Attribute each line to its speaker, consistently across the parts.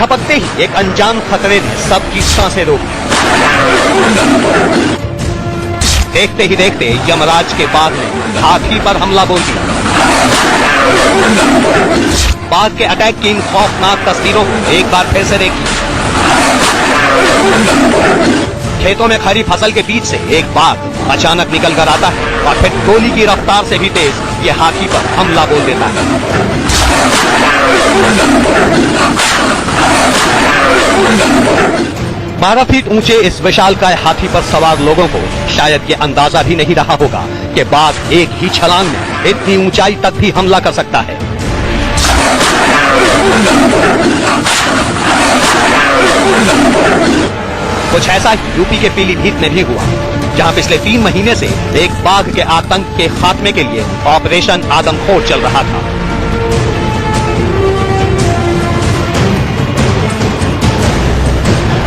Speaker 1: झपकते ही एक अनजान खतरे ने सबकी सांसें रोक दी। देखते ही देखते यमराज के बाघ ने हाथी पर हमला बोल दिया। बाघ के अटैक की इन खौफनाक तस्वीरों को एक बार फिर से देखिए। खेतों में खड़ी फसल के बीच से एक बाघ अचानक निकल कर आता है और फिर गोली की रफ्तार से भी तेज ये हाथी पर हमला बोल देता है। 12 फीट ऊंचे इस विशालकाय हाथी पर सवार लोगों को शायद ये अंदाजा भी नहीं रहा होगा कि बाघ एक ही छलांग में इतनी ऊंचाई तक भी हमला कर सकता है। कुछ ऐसा ही यूपी के पीलीभीत में भी हुआ, जहां पिछले 3 महीने से एक बाघ के आतंक के खात्मे के लिए ऑपरेशन आदमखोर चल रहा था।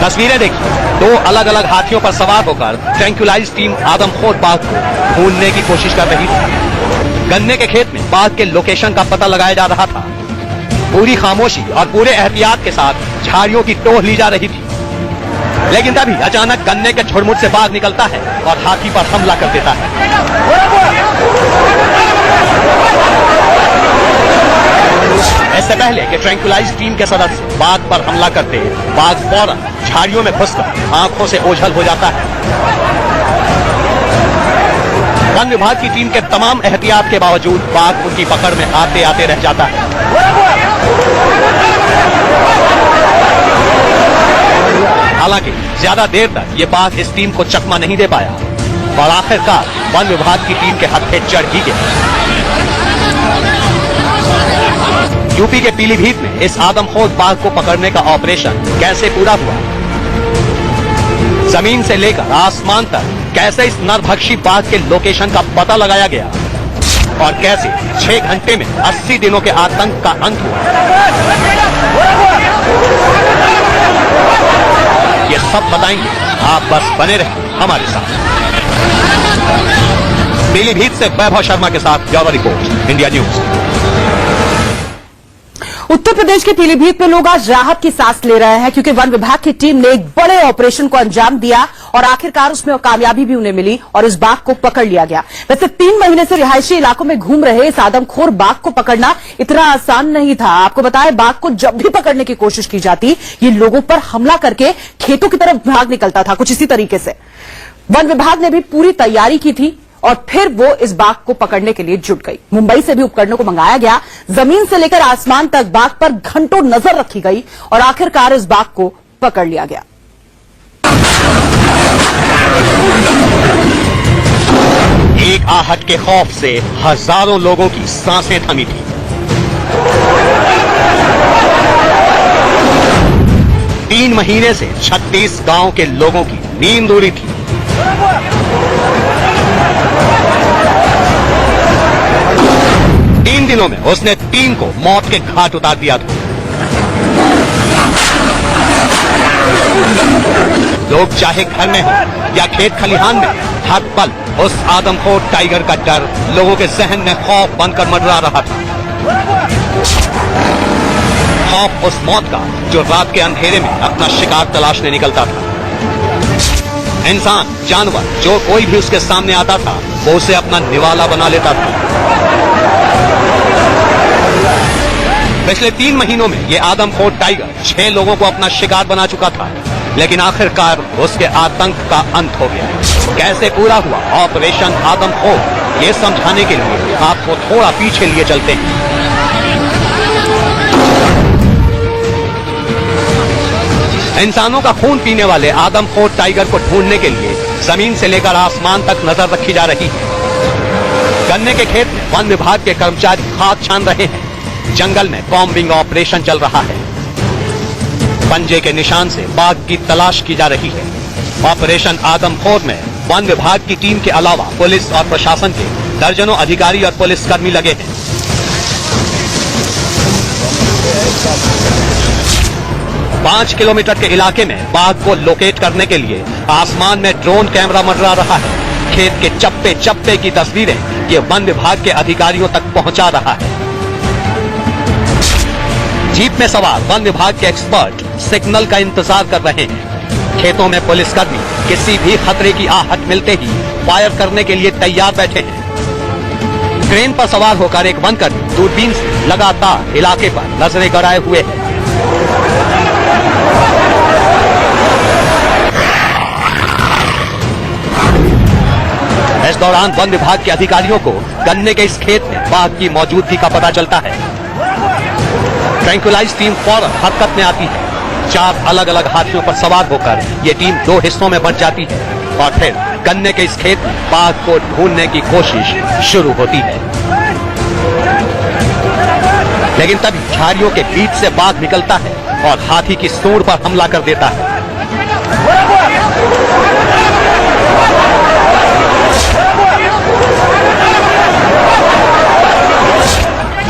Speaker 1: तस्वीरें देखिए, 2 अलग अलग हाथियों पर सवार होकर ट्रैंक्विलाइज टीम आदमखोर बाघ को ढूंढने की कोशिश कर रही थी। गन्ने के खेत में बाघ के लोकेशन का पता लगाया जा रहा था। पूरी खामोशी और पूरे एहतियात के साथ झाड़ियों की टोह ली जा रही थी, लेकिन तभी अचानक गन्ने के झुरमुट से बाघ निकलता है और हाथी पर हमला कर देता है। इससे पहले कि ट्रैंक्विलाइज टीम के सदस्य बाघ पर हमला करते, बाघ फौरन झाड़ियों में घुसकर आंखों से ओझल हो जाता है। वन विभाग की टीम के तमाम एहतियात के बावजूद बाघ उनकी पकड़ में आते आते रह जाता है। हालांकि ज्यादा देर तक ये बाघ इस टीम को चकमा नहीं दे पाया और आखिरकार वन विभाग की टीम के हत्थे चढ़ ही गया। यूपी के पीलीभीत में इस आदमखोर बाघ को पकड़ने का ऑपरेशन कैसे पूरा हुआ, जमीन से लेकर आसमान तक कैसे इस नरभक्षी बाघ के लोकेशन का पता लगाया गया और कैसे 6 घंटे में 80 दिनों के आतंक का अंत हुआ, ये सब बताएंगे। आप बस बने रहें हमारे साथ। पीलीभीत से वैभव शर्मा के साथ bureau report, India news.
Speaker 2: Uttar Pradesh के पीलीभीत में लोग आज राहत की सांस ले रहे हैं, क्योंकि वन विभाग की टीम ने एक बड़े ऑपरेशन को अंजाम दिया और आखिरकार उसमें कामयाबी भी उन्हें मिली और इस बाघ को पकड़ लिया गया। वैसे 3 महीने से रिहायशी इलाकों में घूम रहे इस आदमखोर बाघ को पकड़ना इतना आसान नहीं था। आपको बताएं, बाघ को जब भी पकड़ने की कोशिश की जाती, ये लोगों पर हमला करके खेतों की तरफ भाग निकलता था। कुछ इसी तरीके से वन विभाग ने भी पूरी तैयारी की थी और फिर वो इस बाघ को पकड़ने के लिए जुट गई। मुंबई से भी उपकरणों को मंगाया गया, जमीन से लेकर आसमान तक बाघ पर घंटों नजर रखी गई और आखिरकार इस बाघ को पकड़ लिया गया।
Speaker 1: एक आहट के खौफ से हजारों लोगों की सांसें थमी थी। तीन महीने से 36 गांव के लोगों की नींद उड़ी थी। तीन दिनों में उसने 3 को मौत के घाट उतार दिया था। लोग चाहे घर में हो या खेत खलिहान में, हर पल उस आदमखोर टाइगर का डर लोगों के जहन में खौफ बनकर मंडरा रहा था। खौफ उस मौत का जो रात के अंधेरे में अपना शिकार तलाशने निकलता था। इंसान, जानवर, जो कोई भी उसके सामने आता था वो उसे अपना निवाला बना लेता था। पिछले 3 महीनों में ये आदमखोर टाइगर 6 लोगों को अपना शिकार बना चुका था, लेकिन आखिरकार उसके आतंक का अंत हो गया। कैसे पूरा हुआ ऑपरेशन आदमखोर, ये समझाने के लिए आपको थोड़ा पीछे लिए चलते हैं। इंसानों का खून पीने वाले आदमखोर टाइगर को ढूंढने के लिए जमीन से लेकर आसमान तक नजर रखी जा रही है। गन्ने के खेत में वन विभाग के कर्मचारी खाद छान रहे हैं। जंगल में कॉम्बिंग ऑपरेशन चल रहा है। पंजे के निशान से बाघ की तलाश की जा रही है। ऑपरेशन आदमखोर में वन विभाग की टीम के अलावा पुलिस और प्रशासन के दर्जनों अधिकारी और पुलिसकर्मी लगे हैं। पांच किलोमीटर के इलाके में बाघ को लोकेट करने के लिए आसमान में ड्रोन कैमरा मंडरा रहा है। खेत के चप्पे चप्पे की तस्वीरें ये वन विभाग के अधिकारियों तक पहुंचा रहा है। जीप में सवार वन विभाग के एक्सपर्ट सिग्नल का इंतजार कर रहे हैं। खेतों में पुलिसकर्मी किसी भी खतरे की आहट मिलते ही फायर करने के लिए तैयार बैठे हैं। क्रेन पर सवार होकर एक वनकर्मी दूरबीन से लगातार इलाके पर नजरें गड़ाए हुए है। इस दौरान वन विभाग के अधिकारियों को गन्ने के इस खेत में बाघ की मौजूदगी का पता चलता है। ट्रैंक्विलाइज टीम फौरन हरकत में आती है। 4 अलग अलग हाथियों पर सवार होकर ये टीम 2 हिस्सों में बंट जाती है और फिर गन्ने के इस खेत में बाघ को ढूंढने की कोशिश शुरू होती है। लेकिन तभी झाड़ियों के बीच से बाघ निकलता है और हाथी की सूंड पर हमला कर देता है।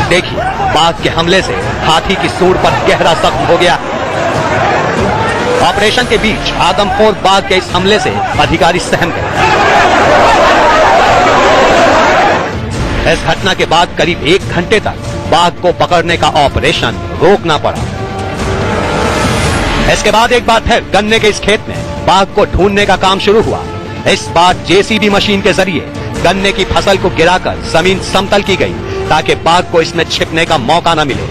Speaker 1: देखिए, बाघ के हमले से हाथी की सूंड पर गहरा जख्म हो गया। ऑपरेशन के बीच आदमखोर बाघ के इस हमले से अधिकारी सहम गए। इस घटना के बाद करीब 1 घंटे तक बाघ को पकड़ने का ऑपरेशन रोकना पड़ा। इसके बाद एक बार फिर गन्ने के इस खेत में बाघ को ढूंढने का काम शुरू हुआ। इस बार जेसीबी मशीन के जरिए गन्ने की फसल को गिराकर जमीन समतल की गई ताकि बाघ को इसमें छिपने का मौका न मिले।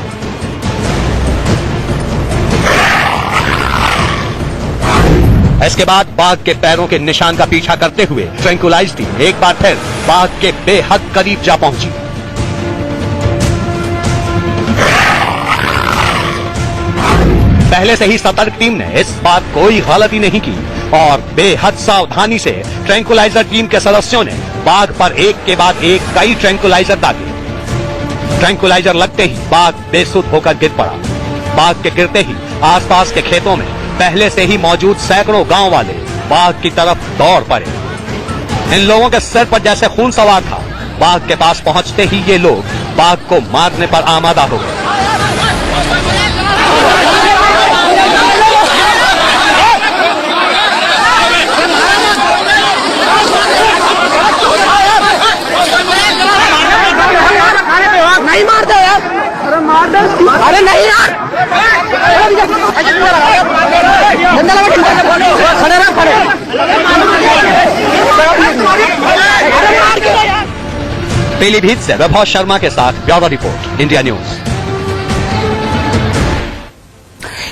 Speaker 1: इसके बाद बाघ के पैरों के निशान का पीछा करते हुए ट्रैंक्विलाइज टीम एक बार फिर बाघ के बेहद करीब जा पहुंची। पहले से ही सतर्क टीम ने इस बार कोई गलती नहीं की और बेहद सावधानी से ट्रैंक्विलाइजर टीम के सदस्यों ने बाघ पर एक के बाद एक कई ट्रैंक्विलाइजर दागे। ट्रैंक्विलाइजर लगते ही बाघ बेसुध होकर गिर पड़ा। बाघ के गिरते ही आसपास के खेतों में पहले से ही मौजूद सैकड़ों गांव वाले बाघ की तरफ दौड़ पड़े। इन लोगों के सिर पर जैसे खून सवार था। बाघ के पास पहुंचते ही ये लोग बाघ को मारने पर आमादा हो गए।
Speaker 3: नहीं मार दो यार, अरे मार दो, अरे नहीं यार, खड़े रहो खड़े,
Speaker 1: पीलीभीत से वैभव शर्मा के साथ bureau report, India news.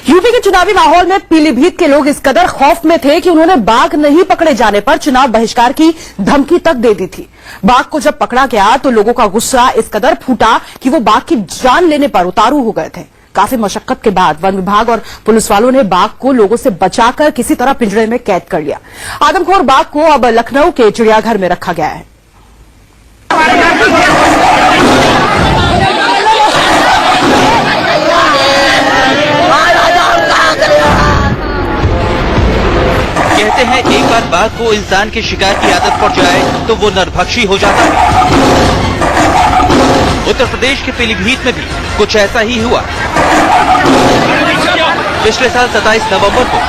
Speaker 2: UP के चुनावी माहौल में पीलीभीत के लोग इस कदर खौफ में थे कि उन्होंने बाघ नहीं पकड़े जाने पर चुनाव बहिष्कार की धमकी तक दे दी थी। बाघ को जब पकड़ा गया तो लोगों का गुस्सा इस कदर फूटा कि वो बाघ की जान लेने पर उतारू हो गए थे। काफी मशक्कत के बाद वन विभाग और पुलिस वालों ने बाघ को लोगों से बचाकर किसी तरह पिंजरे में कैद कर लिया। आदमखोर बाघ को अब लखनऊ के चिड़ियाघर में रखा गया है।
Speaker 4: कहते हैं एक बार बाघ को इंसान के शिकार की आदत पड़ जाए तो वो नरभक्षी हो जाता है। उत्तर प्रदेश के पीलीभीत में भी कुछ ऐसा ही हुआ। पिछले साल 27 नवंबर को